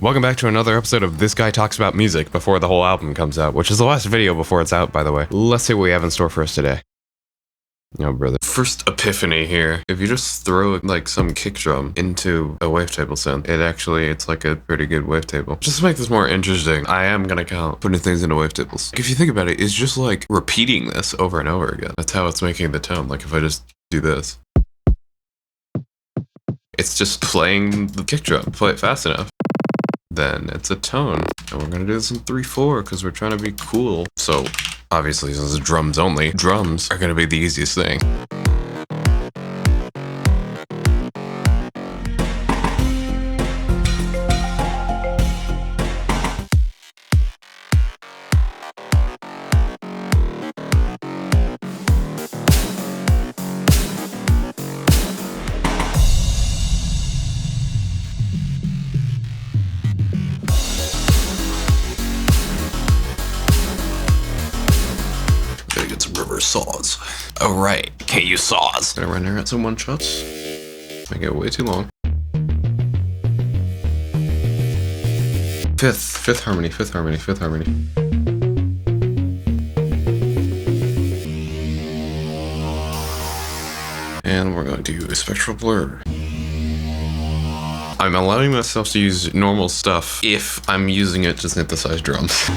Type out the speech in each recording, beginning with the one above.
Welcome back to another episode of This Guy Talks About Music before the whole album comes out, which is the last video before it's out, by the way. Let's see what we have in store for us today. Oh, brother. First epiphany here. If you just throw like some kick drum into a wavetable synth, it's like a pretty good wavetable. Just to make this more interesting, I am gonna count putting things into wavetables. If you think about it, it's just like repeating this over and over again. That's how it's making the tone. Like if I just do this, it's just playing the kick drum. Play it fast enough, then it's a tone. And we're gonna do this in 3/4 because we're trying to be cool. So obviously, since it's drums only, drums are gonna be the easiest thing. Get some rubber saws. Oh right, can't use saws. Gonna run there at some one shots. Make it way too long. Fifth harmony. And we're going to do a spectral blur. I'm allowing myself to use normal stuff if I'm using it to synthesize drums.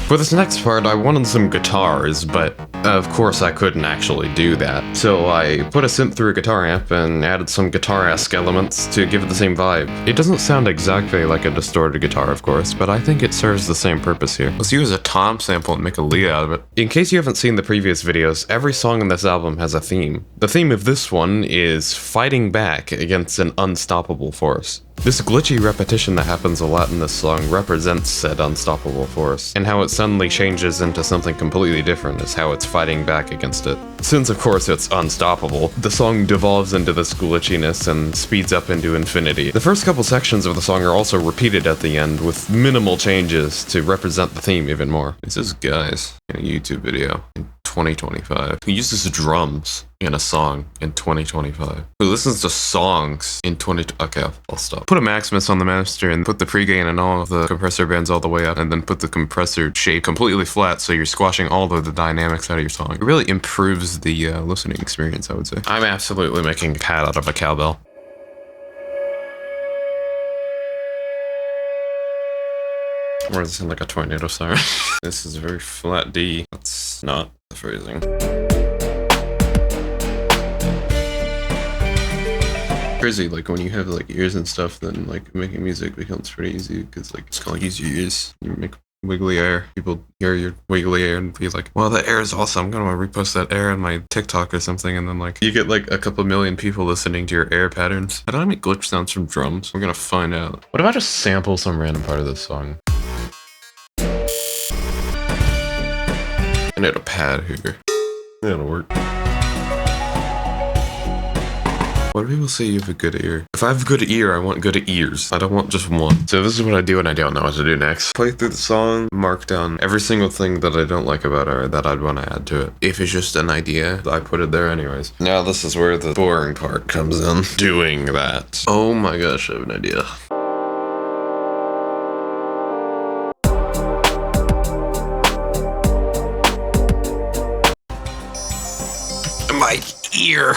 For this next part, I wanted some guitars, but of course I couldn't actually do that. So I put a synth through a guitar amp and added some guitar-esque elements to give it the same vibe. It doesn't sound exactly like a distorted guitar, of course, but I think it serves the same purpose here. Let's use a tom sample and make a lead out of it. In case you haven't seen the previous videos, every song in this album has a theme. The theme of this one is fighting back against an unstoppable force. This glitchy repetition that happens a lot in this song represents said unstoppable force, and how it suddenly changes into something completely different is how it's fighting back against it. Since of course it's unstoppable, the song devolves into this glitchiness and speeds up into infinity. The first couple sections of the song are also repeated at the end with minimal changes to represent the theme even more. This is Guys in a YouTube video in 2025 who uses drums in a song in 2025. Who listens to songs in okay, I'll stop. Put a Maximus on the master and put the pre-gain and all of the compressor bands all the way up, and then put the compressor shape completely flat so you're squashing all of the dynamics out of your song. It really improves the listening experience, I would say. I'm absolutely making a cat out of a cowbell. Or does it sound like a tornado siren? This is a very flat D. That's not the phrasing. Crazy, like when you have like ears and stuff, then like making music becomes pretty easy because like just kind of use your ears. You make wiggly air. People hear your wiggly air and be like, "Well, that air is awesome. I'm gonna repost that air on my TikTok or something." And then like you get like a couple million people listening to your air patterns. I don't make glitch sounds from drums. We're gonna find out. What if I just sample some random part of this song? I need a pad here. That'll work. Why do people say you have a good ear? If I have a good ear, I want good ears. I don't want just one. So this is what I do when I don't know what to do next. Play through the song, mark down every single thing that I don't like about it or that I'd want to add to it. If it's just an idea, I put it there anyways. Now this is where the boring part comes in. Doing that. Oh my gosh, I have an idea. My ear.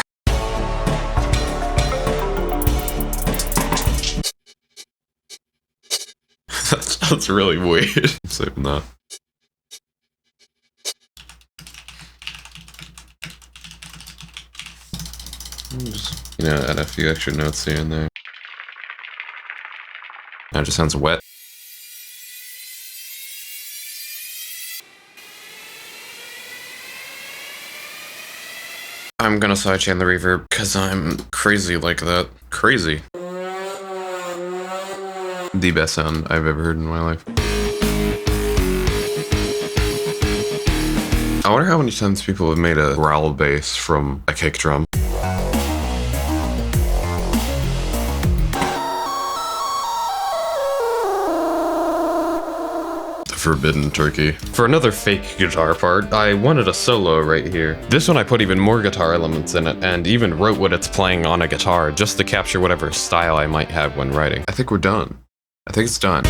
That sounds really weird. I'm saving that. Just, add a few extra notes here and there. That just sounds wet. I'm gonna sidechain the reverb because I'm crazy like that. Crazy. The best sound I've ever heard in my life. I wonder how many times people have made a growl bass from a kick drum. The forbidden turkey. For another fake guitar part, I wanted a solo right here. This one I put even more guitar elements in it, and even wrote what it's playing on a guitar, just to capture whatever style I might have when writing. I think we're done. I think it's done.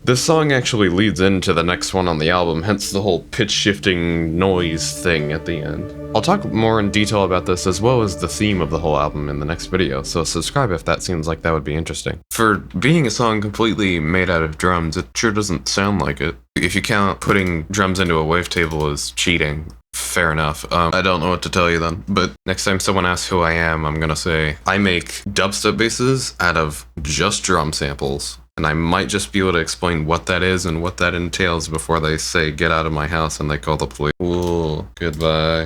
This song actually leads into the next one on the album, hence the whole pitch-shifting noise thing at the end. I'll talk more in detail about this as well as the theme of the whole album in the next video, so subscribe if that seems like that would be interesting. For being a song completely made out of drums, it sure doesn't sound like it. If you count putting drums into a wavetable as cheating, fair enough. I don't know what to tell you then, but next time someone asks who I am, I'm gonna say I make dubstep basses out of just drum samples. And I might just be able to explain what that is and what that entails before they say get out of my house and they call the police. Ooh, goodbye.